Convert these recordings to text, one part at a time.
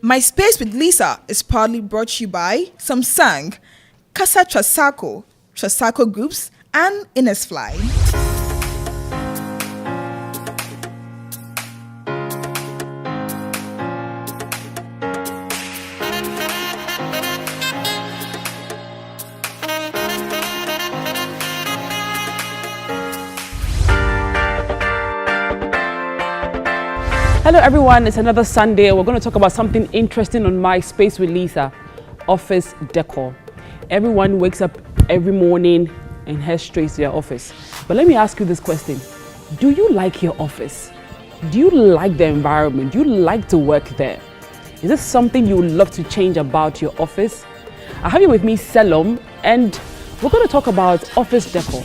My Space with Lisa is proudly brought to you by Samsung, Casa Trasaco Groups, and Innisfly. Hello everyone, it's another Sunday. We're going to talk about something interesting on My Space with Lisa, office decor. Everyone wakes up every morning and heads straight to their office. But let me ask you this question. Do you like your office? Do you like the environment? Do you like to work there? Is this something you would love to change about your office? I have you with me, Selom, and we're going to talk about office decor.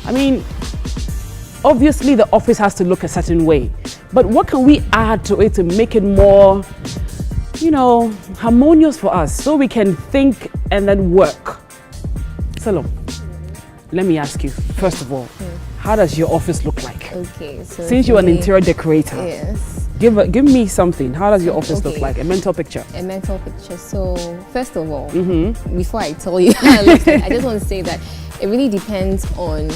I mean, obviously the office has to look a certain way. But what can we add to it to make it more, harmonious for us so we can think and then work? Salom, let me ask you, first of all, how does your office look like? Okay, so since you're an interior decorator, yes, give me something. How does your office look like? A mental picture. A mental picture. So first of all, before I tell you how it looks like, I just want to say that it really depends on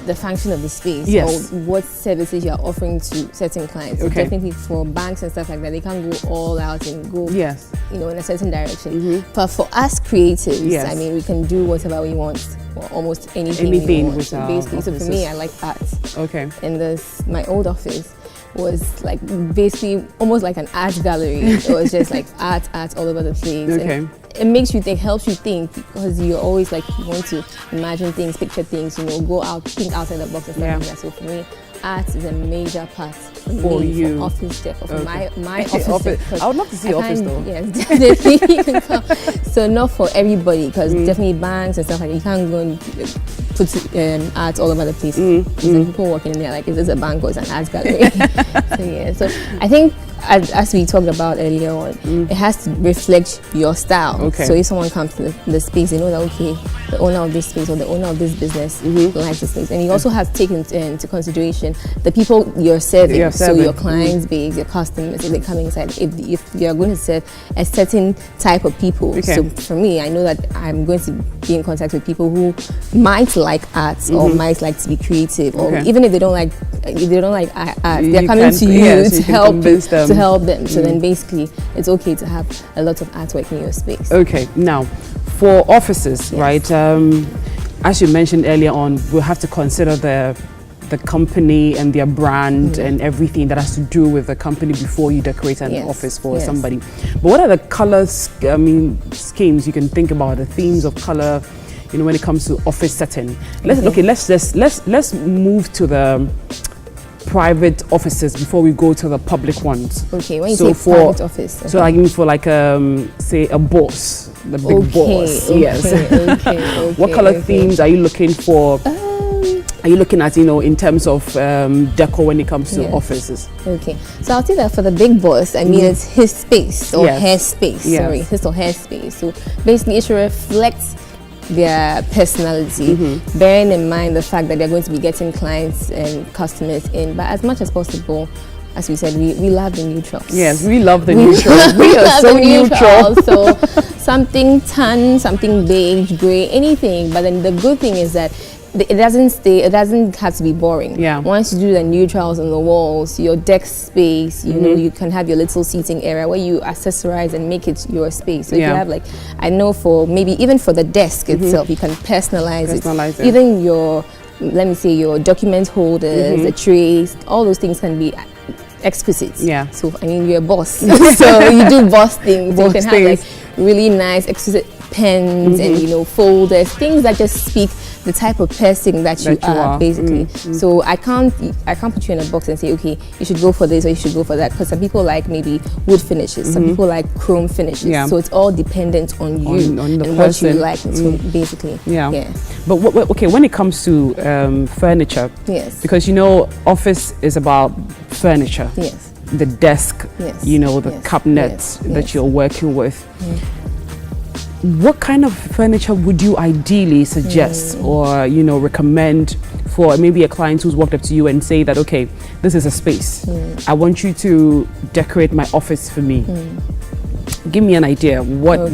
the function of the space, yes, or what services you are offering to certain clients. So definitely for banks and stuff like that, they can't go all out and go, yes, in a certain direction. But for us creatives, yes, I mean, we can do whatever we want, or almost anything we want. So basically, so for me, I like art. Okay. And my old office was like basically almost like an art gallery. It was just like art all over the place. Okay. And it makes you think, helps you think, because you're always like, you want to imagine things, picture things, go out, think outside the box and stuff like that. So for me, art is a major part for me, for office decor, for my office decor. I would love to see your office though. Yes, definitely. So not for everybody, because definitely banks and stuff like that, you can't go and put art all over the place. Like people walking in there like, is this a bank or is it an art gallery? So I think, as we talked about earlier on, it has to reflect your style. Okay. So if someone comes to the space, they know that, okay, the owner of this space or the owner of this business likes this space. And you also have to take into consideration the people you're serving. So your clients base, your customers, if they're coming inside, if you're going to serve a certain type of people. So for me, I know that I'm going to be in contact with people who might like art or might like to be creative, or even if they don't like art, they're coming to you to help them. So then basically it's okay to have a lot of artwork in your space. Okay, now for offices, right, as you mentioned earlier on, we'll have to consider the company and their brand and everything that has to do with the company before you decorate an office for somebody. But what are the colors, schemes you can think about, the themes of color, when it comes to office setting? Let's move to the private offices before we go to the public ones. Okay, when you say private office. So I mean for like say a boss, the big boss. Yes. What color themes are you looking for? Are you looking at, in terms of decor when it comes to offices? Okay, so I'll say that for the big boss, I mean it's his space or her space. Sorry, his or her space. So basically it should reflect their personality, bearing in mind the fact that they're going to be getting clients and customers in. But as much as possible, as we said, we love the neutrals. Yes, we love the neutrals. We are so neutral. So something tan, something beige, grey, anything. But then the good thing is that it doesn't have to be boring. Once you do the neutrals on the walls, your desk space, you can have your little seating area where you accessorize and make it your space. So if you have I know for maybe even for the desk itself, you can personalize it. Even your, let me say, your document holders, the trays, all those things can be exquisite. So I mean, you're a boss, so you do boss things. So you can have like really nice exquisite pens and folders, things that just speak the type of person that you are basically. So I can't put you in a box and say, okay, you should go for this or you should go for that, because some people like maybe wood finishes, some people like chrome finishes. So it's all dependent on you on the and person. what you like. So basically, But okay, when it comes to furniture, because office is about furniture. The desk, the cabinets that you're working with. What kind of furniture would you ideally suggest or recommend for maybe a client who's walked up to you and say that, okay, this is a space, I want you to decorate my office for me? give me an idea. What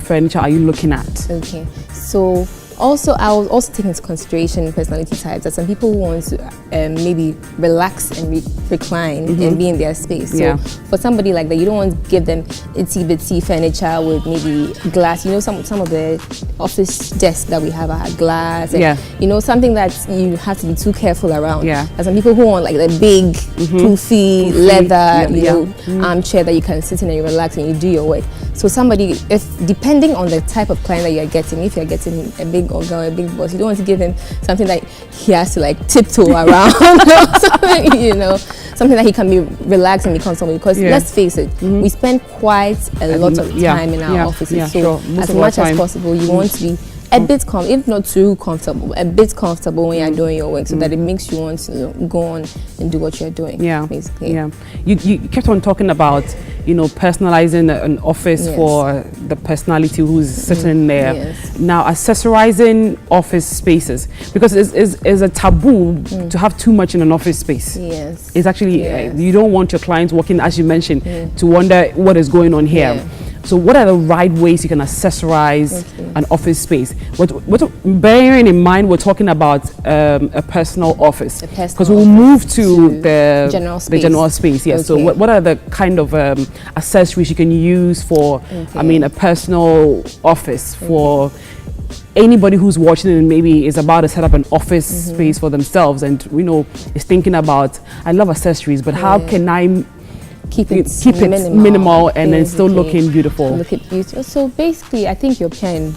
furniture are you looking at? Okay, so also I will also take into consideration personality types. That some people who want to maybe relax and recline and be in their space. So for somebody like that, you don't want to give them itsy bitsy furniture with maybe glass. You know, some of the office desks that we have are glass. And, you know, something that you have to be too careful around. There's some people who want like the big, poofy leather, armchair that you can sit in and you relax and you do your work. So somebody, if depending on the type of client that you're getting, if you're getting a big organ or a big boss, you don't want to give him something that he has to like tiptoe around or something, you know, something that he can be relaxed and be comfortable. Because let's face it, we spend quite a lot of time in our offices. So as much as possible, you want to be a bit if not too comfortable, a bit comfortable when you're doing your work, so that it makes you want to go on and do what you're doing. Basically. You kept on talking about, you know, personalizing an office for the personality who's sitting there. Now, accessorizing office spaces, because it's a taboo to have too much in an office space. It's actually you don't want your clients walking, as you mentioned, to wonder what is going on here. So what are the right ways you can accessorize an office space? Bearing in mind, we're talking about a personal office, because we'll move to the general space. Yes. So what are the kind of accessories you can use for, I mean, a personal office for anybody who's watching and maybe is about to set up an office space for themselves, and you know, is thinking about, I love accessories, but how can I keep it minimal and then still looking beautiful? So basically, I think your pen.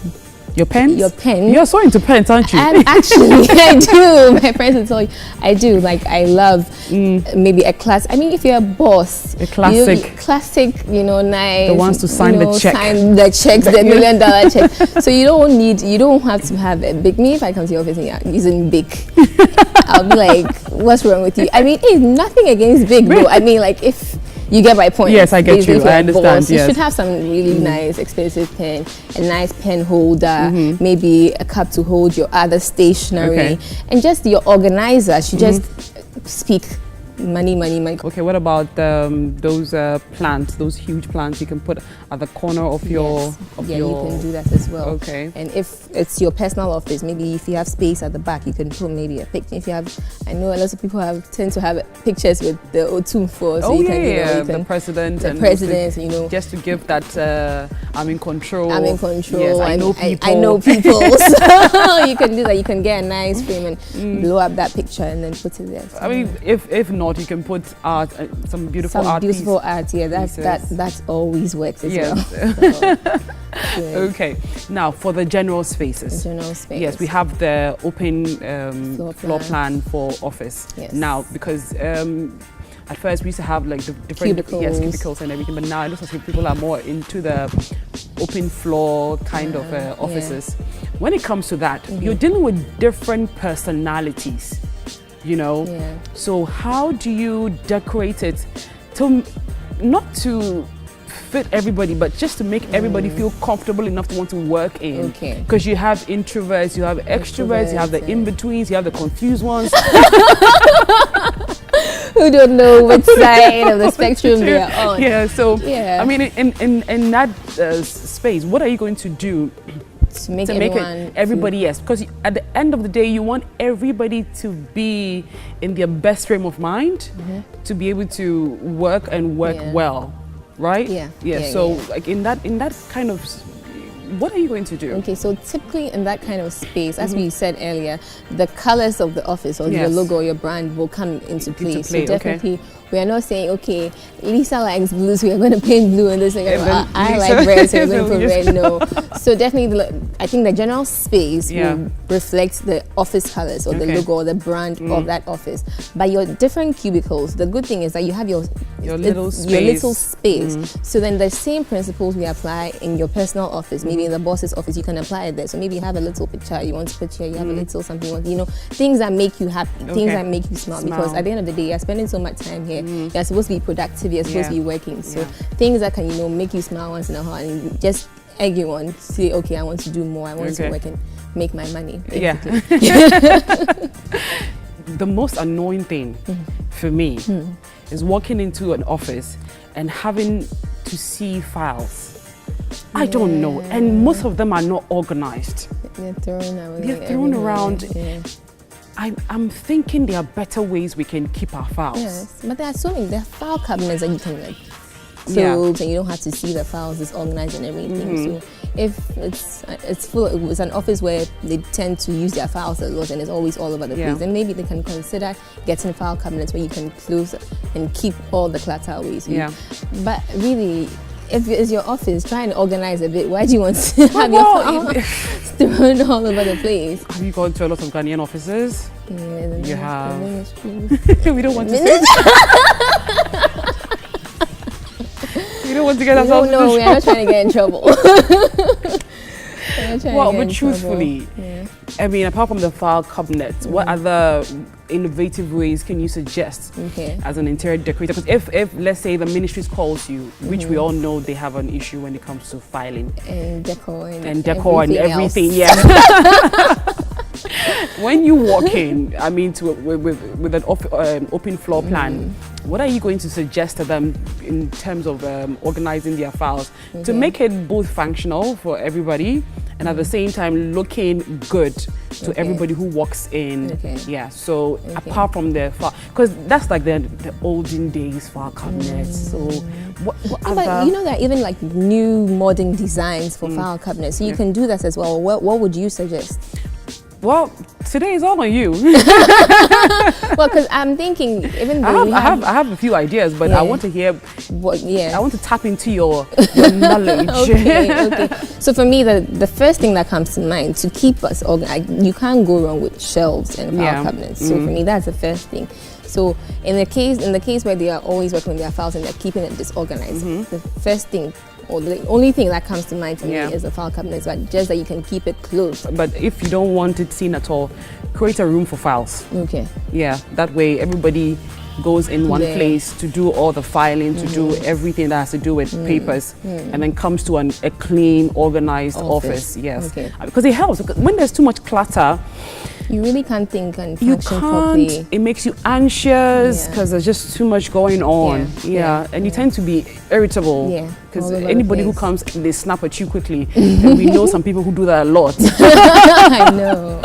Your pens? Your pen. You're so into pens, aren't you? Actually, I do. My friends will tell you, I do. Like, I love maybe a class. I mean, if you're a boss, a classic, you know, nice. The ones to sign the check. Sign the checks, the $1 million check. So you don't have to have a big. Me, if I come to your office and you're using big, I'll be like, what's wrong with you? I mean, it's nothing against big, though. I mean, like, if you get my point. Yes, I get you. I understand. You should have some really nice, expensive pen, a nice pen holder, maybe a cup to hold your other stationery, and just your organizer should just speak money. Okay, what about those plants, those huge plants you can put at the corner of your you can do that as well. Okay. And if it's your personal office, maybe if you have space at the back, you can put maybe a picture. If you have, I know a lot of people tend to have pictures with the Otumfo, so you can the president, you know, just to give that I'm in control. Yes, I know people. I know people. So you can do that. You can get a nice frame and blow up that picture and then put it there. I mean, if not, you can put art, some beautiful art. Yeah, that always works as well. So, okay, now for the general spaces. Yes, we have the open floor plan for office. Now, because at first we used to have like the different cubicles and everything, but now it looks like people are more into the open floor kind of offices. When it comes to that, you're dealing with different personalities, you know. So how do you decorate it not to fit everybody, but just to make everybody feel comfortable enough to want to work in? Because you have introverts, you have extroverts, you have the in-betweens, you have the confused ones. Who don't know which side of the spectrum they're on. I mean, in that space, what are you going to do to make everybody, yes, because at the end of the day, you want everybody to be in their best frame of mind to be able to work and work well, right? So like in that kind of, what are you going to do? Okay, so typically in that kind of space, as we said earlier, the colors of the office or your logo or your brand will come into play. So definitely, we are not saying, okay, Lisa likes blues, we are going to paint blue and this, I like red, so we're going to put red. No. So definitely, I think the general space will reflect the office colors or the logo or the brand of that office. But your different cubicles, the good thing is that you have your little space. So then the same principles we apply in your personal office, maybe in the boss's office, you can apply it there. So maybe you have a little picture you want to put here, you have a little something, you know, things that make you happy, things that make you smile. Because at the end of the day, you're spending so much time here, you're supposed to be productive, you're supposed to be working. So things that can, you know, make you smile once in a while and just egg you on, say, okay, I want to do more, I want to work and make my money. The most annoying thing for me is walking into an office and having to see files. I don't know, and most of them are not organized. They're thrown around. I'm thinking there are better ways we can keep our files. Yes, but there are file cabinets that you can like close and you don't have to see the files. It's organized and everything. So if it's an office where they tend to use their files a lot and it's always all over the place, then maybe they can consider getting file cabinets where you can close and keep all the clutter away. So but really, if it's your office, try and organize a bit. Why do you want to have your files thrown all over the place? Have you gone to a lot of Ghanaian offices? Yeah, you have. We don't want to say We don't want to get ourselves into trouble. No, we're not trying to get in trouble. Well, but truthfully, I mean, apart from the file cabinets, what other innovative ways can you suggest as an interior decorator? Because if let's say the ministries calls you, which we all know they have an issue when it comes to filing and decor and everything, when you walk in, I mean, with an open floor plan, what are you going to suggest to them in terms of organizing their files to make it both functional for everybody and at the same time looking good to everybody who walks in? So apart from the file, because that's like the olden days file cabinets. So what other? But you know that even like new modern designs for file cabinets, so you can do that as well. What would you suggest? Well, today is all on you. Well, because I'm thinking, even though I have a few ideas, but I want to hear. I want to tap into your knowledge. Okay. So for me, the first thing that comes to mind to keep us organized, you can't go wrong with shelves and file cabinets. So for me, that's the first thing. So in the case where they are always working with their files and they're keeping it disorganized, the first thing, or the only thing that comes to mind for me is the file cabinets, but just that you can keep it closed. But if you don't want it seen at all, create a room for files. Yeah, that way everybody goes in one place to do all the filing, to do everything that has to do with papers, and then comes to a clean, organized office. Because it helps. When there's too much clutter, you really can't think and function properly. It makes you anxious because there's just too much going on. And you tend to be irritable because anybody who comes, they snap at you quickly. And we know some people who do that a lot. I know.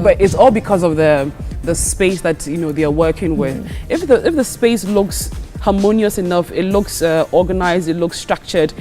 But it's all because of the space that they are working with. If the space looks harmonious enough, it looks organized, it looks structured,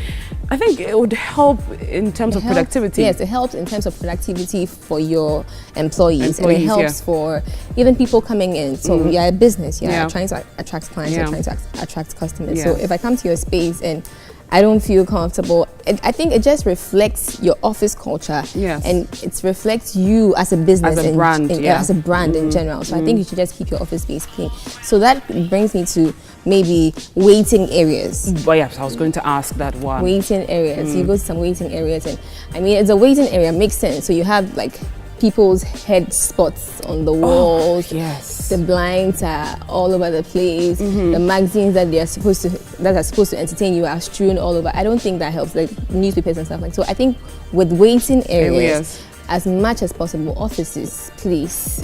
I think it would help in terms of productivity. Yes, it helps in terms of productivity for your employees and it helps for even people coming in. So you're a business, you're trying to attract clients, you're trying to attract customers. So if I come to your space and I don't feel comfortable, I think it just reflects your office culture and it reflects you as a business, as a brand, as a brand in general. So I think you should just keep your office space clean. So that brings me to maybe waiting areas. But yes, I was going to ask that one. Waiting areas. You go to some waiting areas and I mean, it's a waiting area, makes sense. So you have like people's head spots on the walls. The blinds are all over the place. The magazines that are supposed to entertain you are strewn all over. I don't think that helps, like newspapers and stuff like. So I think with waiting areas, as much as possible, offices, please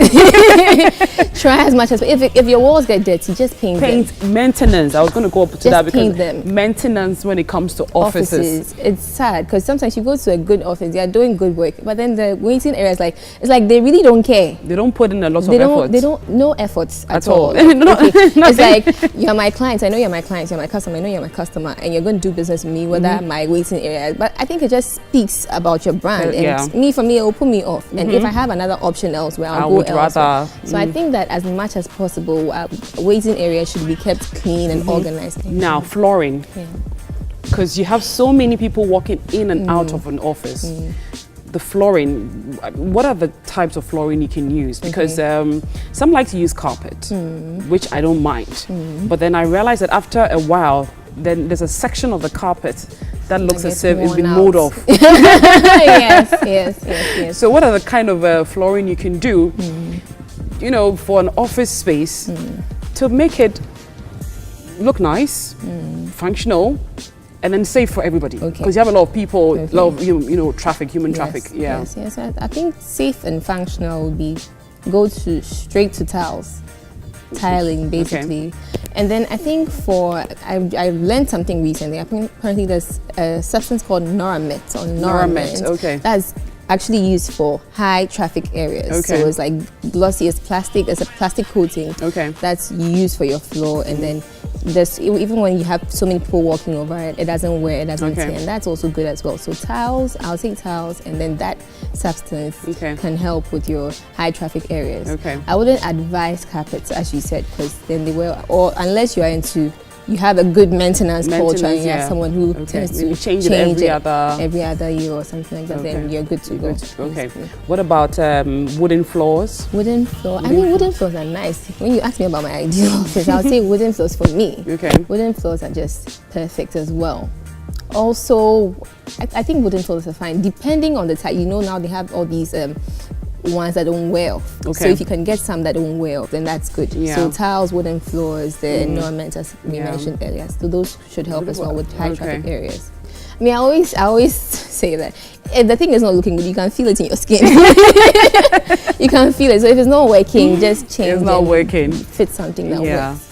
try as much as if your walls get dirty, just paint them. Maintenance. I was going to go up to just that because paint them. Maintenance when it comes to offices. It's sad because sometimes you go to a good office, they are doing good work, but then the waiting area is like it's like they really don't care. They don't put in a lot of effort. They don't no efforts at all. It's like you're my client. I know you're my client. You're my customer. I know you're my customer, and you're going to do business with me, whether my waiting area. But I think it just speaks about your brand. And for me, it will put me off. And if I have another option elsewhere, I'll go elsewhere. So I think that as much as possible, waiting area should be kept clean and organized. Now, flooring. Because you have so many people walking in and out of an office. The flooring, what are the types of flooring you can use? Because some like to use carpet, which I don't mind. But then I realized that after a while, then there's a section of the carpet that looks as if it's been mowed off. yes. So what are the kind of flooring you can do, for an office space to make it look nice, functional, and then safe for everybody? Because you have a lot of people, a lot of traffic, human traffic. Yes. I think safe and functional would be straight to tiles. Tiling basically, And then I think I learned something recently. Apparently there's a substance called Noramit or Noramit. Okay. That's actually used for high traffic areas. Okay. So it's like glossy as plastic. There's a plastic coating that's used for your floor, and then there's even when you have so many people walking over it, it doesn't wear, it doesn't tear, and that's also good as well. So tiles, I'll say tiles, and then that substance can help with your high traffic areas. I wouldn't advise carpets, as you said, because then they will, or unless you are into, you have a good maintenance culture and you have someone who tends to change it every other year or something like that, then you're good to go. What about wooden floors? Wooden floors are nice. When you ask me about my ideal office, I'll say wooden floors for me. Wooden floors are just perfect as well. Also, I think wooden floors are fine, depending on the type. You know, now they have all these ones that don't wear off. So if you can get some that don't wear off, then that's good. So tiles, wooden floors, the environment, as we mentioned earlier, so those should help as well with high traffic areas. I mean, I always say that if the thing is not looking good, you can feel it in your skin. You can feel it. So if it's not working, just change. It's not working. Fit something that works.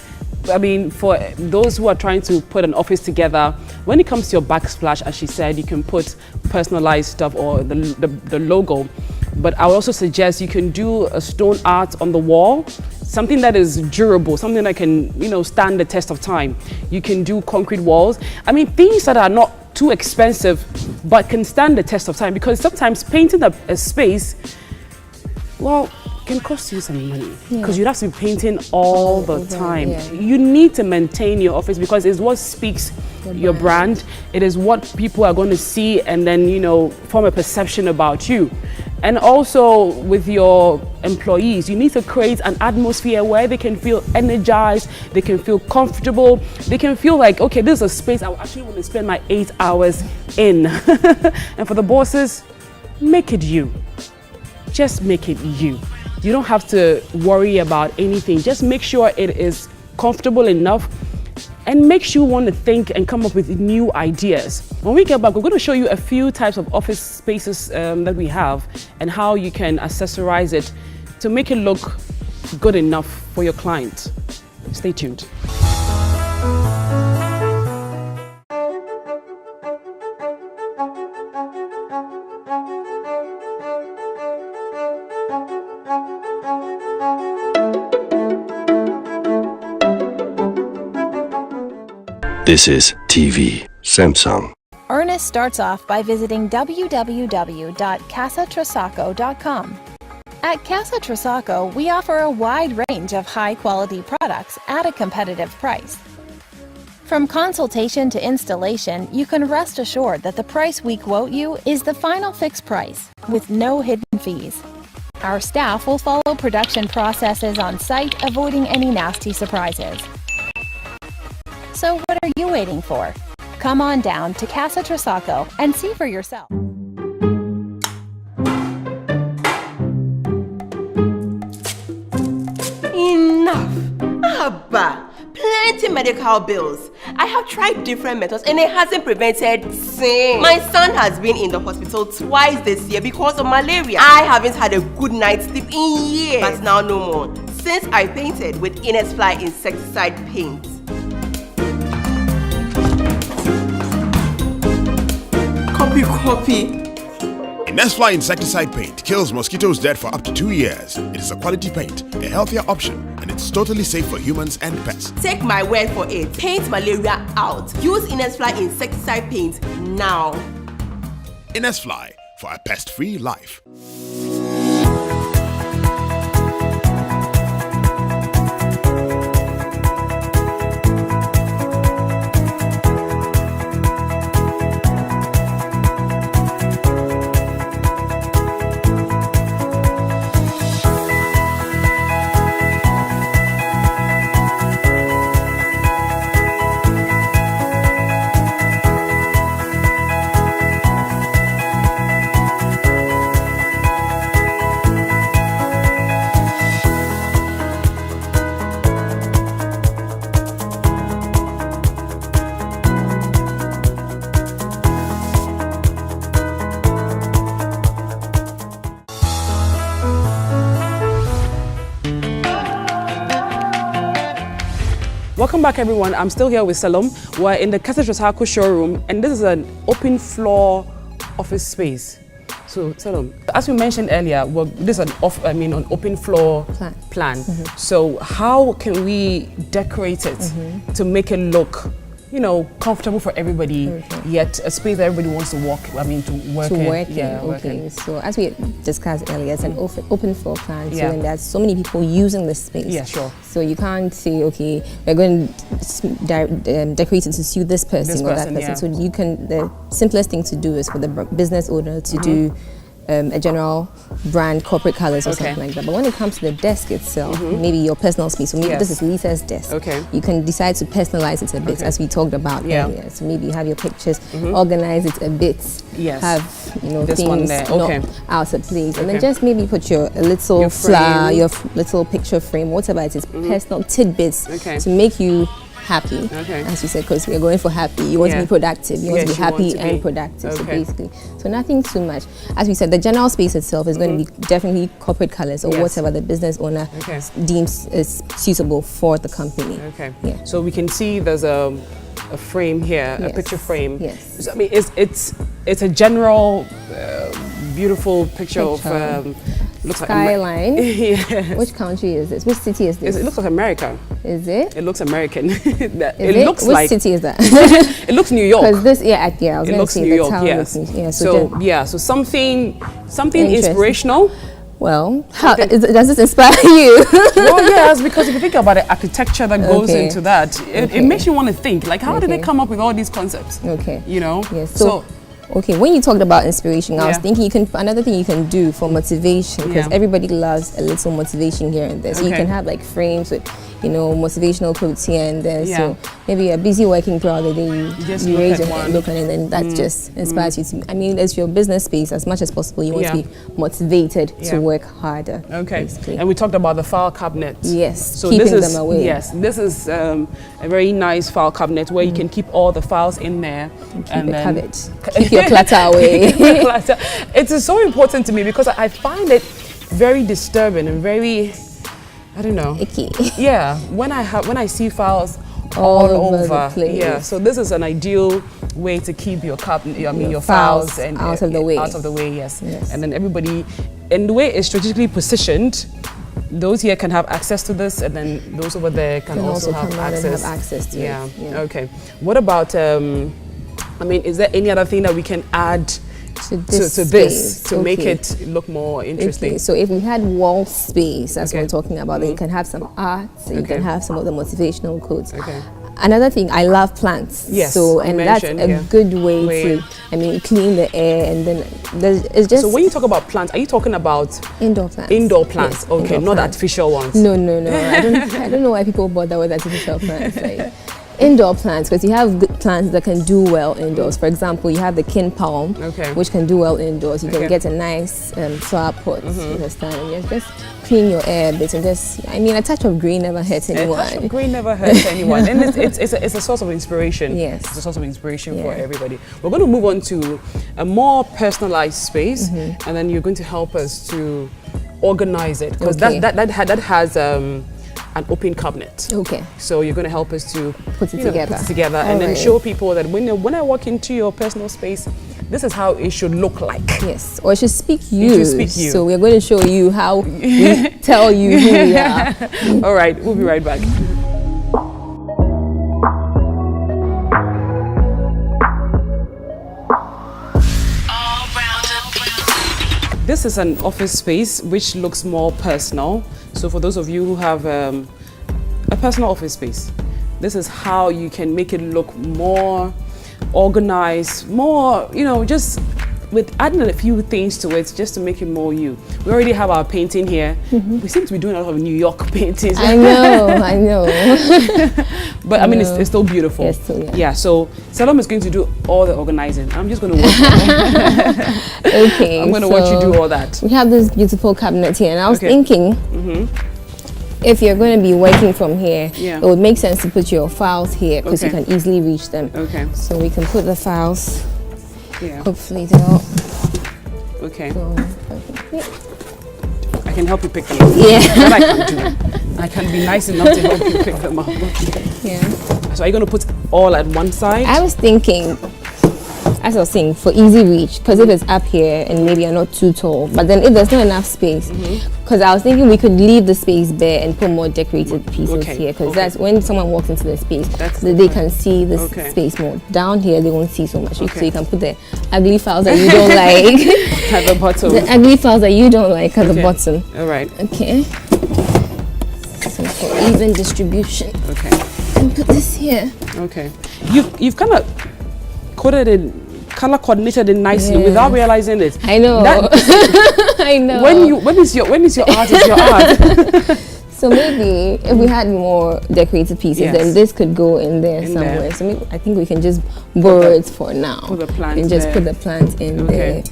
I mean, for those who are trying to put an office together, when it comes to your backsplash, as she said, you can put personalized stuff or the logo. But I would also suggest you can do a stone art on the wall, something that is durable, something that can, stand the test of time. You can do concrete walls. I mean, things that are not too expensive, but can stand the test of time, because sometimes painting a space, can cost you some money, because you'd have to be painting all the time. You need to maintain your office because it's what speaks your brand. It is what people are going to see and then, form a perception about you. And also with your employees, you need to create an atmosphere where they can feel energized, they can feel comfortable, they can feel like, okay, this is a space I actually want to spend my 8 hours in. And for the bosses, make it you. Just make it you. You don't have to worry about anything. Just make sure it is comfortable enough and makes you want to think and come up with new ideas. When we get back, we're going to show you a few types of office spaces that we have and how you can accessorize it to make it look good enough for your client. Stay tuned. This is TV Samsung. Ernest starts off by visiting www.casatrasaco.com. At Casa Trasaco, we offer a wide range of high-quality products at a competitive price. From consultation to installation, you can rest assured that the price we quote you is the final fixed price, with no hidden fees. Our staff will follow production processes on site, avoiding any nasty surprises. So what are you waiting for? Come on down to Casa Trasaco and see for yourself. Enough! Abba! Plenty medical bills. I have tried different methods and it hasn't prevented sin. My son has been in the hospital twice this year because of malaria. I haven't had a good night's sleep in years. But now no more, since I painted with Innisfly insecticide paint. Copy. Innisfly insecticide paint kills mosquitoes dead for up to 2 years. It is a quality paint, a healthier option, and it's totally safe for humans and pets. Take my word for it. Paint malaria out. Use Innisfly insecticide paint now. Innisfly for a pest-free life. Welcome back, everyone. I'm still here with Salome. We're in the Casa Trasacco showroom, and this is an open floor office space. So, Salome, as we mentioned earlier, well, this is an open floor plan. So, how can we decorate it to make it look, comfortable for everybody, yet a space that everybody wants to work in? Okay. So, as we discussed earlier, it's an open floor plan. So, and there's so many people using this space. Yeah, sure. So you can't say, okay, we're going to decorate it to suit this person or that person. Yeah. So the simplest thing to do is for the business owner to do a general brand corporate colors or something like that. But when it comes to the desk itself, maybe your personal space, so maybe this is Lisa's desk. Okay. You can decide to personalize it a bit, as we talked about earlier. So maybe you have your pictures, organize it a bit, have this things not out of place, and then just maybe put your little flower, your little picture frame, whatever it is, personal tidbits to make you happy, as you said, because we're going for happy. You want to be productive. You want to be happy and productive. So basically, nothing too much. As we said, the general space itself is going to be definitely corporate colors or whatever the business owner deems is suitable for the company. Okay. Yeah. So we can see there's a frame here, a picture frame. Yes. So, I mean, it's a general beautiful picture. Of. Looks skyline. Yes. Which country is this? Which city is this? It looks like America. Is it? It looks American. It looks like. Which city is that? It looks New York. Because this, I was it looks say New York. Yes. So something inspirational. Well, does this inspire you? Well, yes, because if you think about the architecture that goes into that, it makes you want to think, like, how did they come up with all these concepts? Okay. Yes. So okay, when you talked about inspiration, I was thinking another thing you can do for motivation, because everybody loves a little motivation here and there. So you can have like frames with, motivational quotes here and there. So maybe you're busy working throughout the day, you raise your hand, look at it, and then that just inspires you to. I mean, it's your business space. As much as possible, you want to be motivated to work harder. Okay. Basically. And we talked about the file cabinet. Yes. So keeping them away. Yes. This is a very nice file cabinet where you can keep all the files in there. Keep your clutter away. It's so important to me because I find it very disturbing and very, I don't know. Icky. Yeah, when I see files all over the place. Yeah, so this is an ideal way to keep your your files and out of the way. Out of the way, yes. And then everybody, and the way it's strategically positioned, those here can have access to this, and then those over there can also have access to it. Yeah. Okay. What about is there any other thing that we can add to this to make it look more interesting? Okay, so if we had wall space, as we're talking about, then you can have some art, so you can have some of the motivational quotes. Okay. Another thing, I love plants. Yes. So, and that's a good way to, clean the air, and then it's just. So when you talk about plants, are you talking about indoor plants? Indoor plants, yes, okay, indoor not plants. Artificial ones. No. I don't know why people bother with artificial plants. Like, indoor plants, because you have good plants that can do well indoors. For example, you have the king palm, which can do well indoors. You can get a nice flower pot, understand, and just clean your air a bit, and a touch of green never hurts anyone. A touch of green never hurts anyone, and it's a source of inspiration. Yes, it's a source of inspiration for everybody. We're going to move on to a more personalized space, and then you're going to help us to organize it, because that has an open cabinet. Okay. So you're going to help us to put it together, and then show people that when I walk into your personal space, this is how it should look like. Yes, or it should speak you. It should speak you. So we're going to show you how we tell you who we are. All right, we'll be right back. This is an office space which looks more personal. So for those of you who have a personal office space, this is how you can make it look more organized, more, just with adding a few things to it just to make it more you. We already have our painting here. We seem to be doing a lot of New York paintings. I know. But it's still beautiful. Yes, still, yeah, so Salome is going to do all the organizing. I'm just going to watch Okay. I'm going to watch you do all that. We have this beautiful cabinet here, and I was thinking, if you're going to be working from here, it would make sense to put your files here, because you can easily reach them. Okay. So we can put the files. Yeah. Hopefully they'll. Okay. Go. I can help you pick them up. Yeah. That I can do. I can be nice enough to help you pick them up. Yeah. So are you going to put all at one side? I was thinking, as I was saying, for easy reach, because if it's up here and maybe you're not too tall, but then if there's not enough space, because I was thinking we could leave the space bare and put more decorated pieces here, because that's when someone walks into the space, they can see the space more. Down here, they won't see so much. So you can put the ugly files that you don't like at the bottom. The ugly files that you don't like at the bottom. All right. Okay. So for even distribution. Okay. And put this here. Okay. You've kind of coded it, color coordinated it nicely without realizing it. I know. I know. When is your art is your art. So maybe if we had more decorated pieces, then this could go in there somewhere. So maybe I think we can just borrow it for now. Put the plant and just put the plant in there.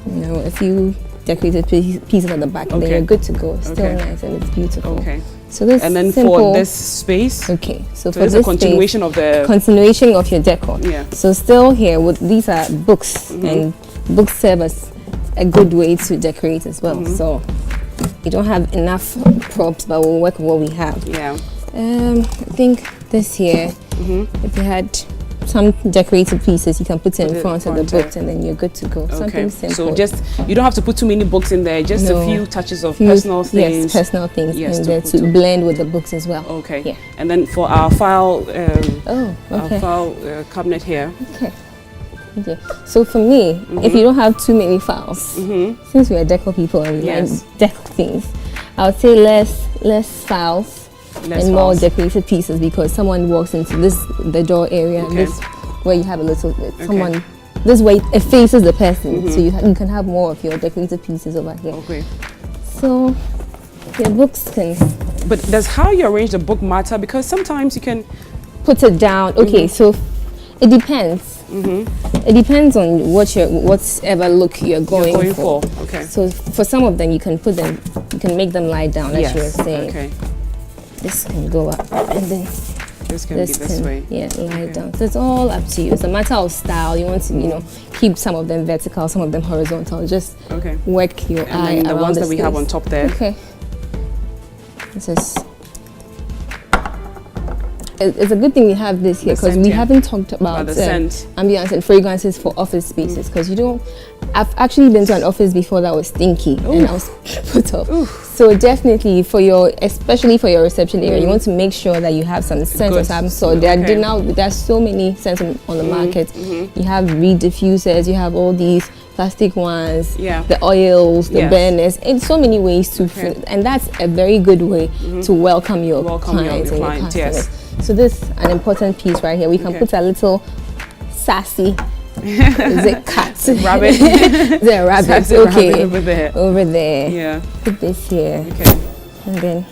You know, a few decorated pieces at the back, then you're good to go. Still nice and it's beautiful. Okay. So this and then for this space. Okay. So for this this a continuation space, of the continuation of your decor. Yeah. So still here with these are books, and books serve as a good way to decorate as well. So you don't have enough props, but we'll work with what we have. Yeah. I think this here, if you had some decorated pieces, you can put it in front of the books, and then you're good to go. Something simple. So you don't have to put too many books in there. Just a few touches of personal things. Yes, personal things in there to blend with the books as well. Okay. Yeah. And then for our file, our file cabinet here. Okay. Okay. So for me, if you don't have too many files, since we are deco people and we like deco things, I would say less files. And more decorated pieces, because someone walks into the door area, and this where you have a little bit. Someone, this way it faces the person, so you can have more of your decorated pieces over here. Okay. So your books can. But does how you arrange the book matter? Because sometimes you can put it down. Okay, so it depends. It depends on whatever look you're going for. Okay. So for some of them, you can make them lie down, as you were saying. Okay. This can go up, and then this can be this way. Yeah, lie down. So it's all up to you. It's a matter of style. You want to, keep some of them vertical, some of them horizontal. Just work your eye around the ones that we have on top there. Okay. This is. It's a good thing we have this here, because we haven't talked about the scent, ambience and fragrances for office spaces, because I've actually been to an office before that was stinky and I was put off. So definitely especially for your reception area, you want to make sure that you have some scent of some sort. There's so many scents on the market. You have reed diffusers, you have all these plastic ones, the oils, the burners, in so many ways to, and that's a very good way to welcome your clients and your customers. So this is an important piece right here. We can put a little sassy. Is it cat? Rabbit. Is it a rabbit? Sassy okay. Rabbit over there. Yeah. Put this here. Okay. And then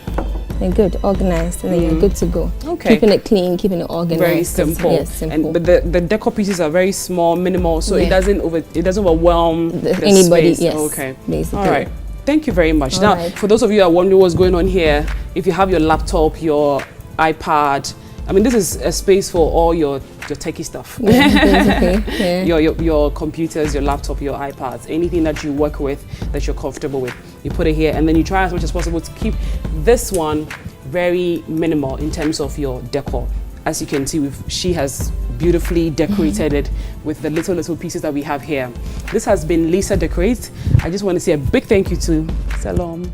they're good, organized, and then you're good to go. Okay. Keeping it clean, keeping it organized. Very simple. Yes, simple. But the decor pieces are very small, minimal, so it doesn't overwhelm anybody. Space. Yes. Okay. Basically. All right. Thank you very much. All now, right. for those of you that wonder what's going on here, if you have your laptop, your iPad, I mean, this is a space for all your techie stuff. Yeah. Your computers, your laptop, your iPads, anything that you work with that you're comfortable with, you put it here, and then you try as much as possible to keep this one very minimal in terms of your decor. As you can see, she has beautifully decorated it with the little pieces that we have here. This has been Lisa Decorates. I just want to say a big thank you to Salom.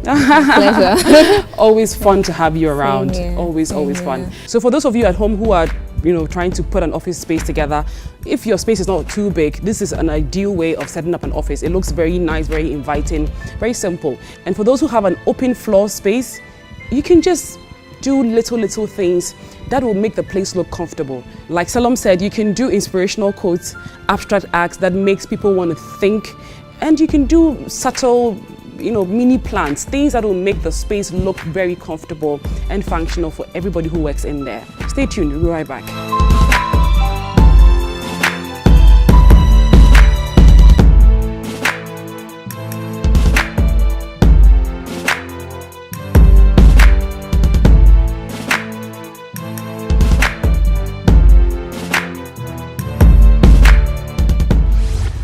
Pleasure. Always fun to have you around. Always fun. So for those of you at home who are trying to put an office space together, if your space is not too big, this is an ideal way of setting up an office. It looks very nice, very inviting, very simple. And for those who have an open floor space, you can just do little things that will make the place look comfortable. Like Salom said, you can do inspirational quotes, abstract acts that makes people want to think, and you can do subtle mini plants, things that will make the space look very comfortable and functional for everybody who works in there. Stay tuned, we'll be right back.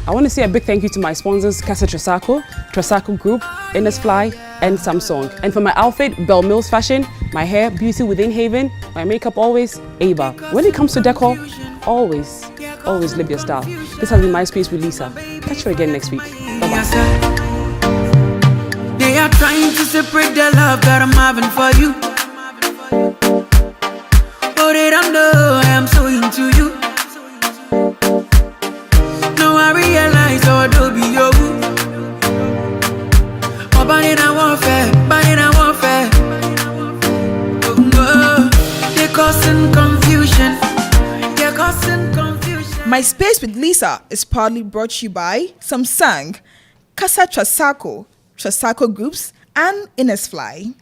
I want to say a big thank you to my sponsors, Casa Tresaco Group, Innisfly, and Samsung. And for my outfit, Belle Mills Fashion, my hair, Beauty Within Haven, my makeup always, Ava. When it comes to decor, always live your style. This has been My Space with Lisa. Catch you again next week. Bye-bye. They are trying to separate the love that I'm having for you. Oh, they don't know I am so into you. Now I realize how to be your boo. Oh, but in a warfare. Oh, no. They're causing confusion. My Space with Lisa is proudly brought to you by Samsung, Casa Trasaco Groups, and Innisfly.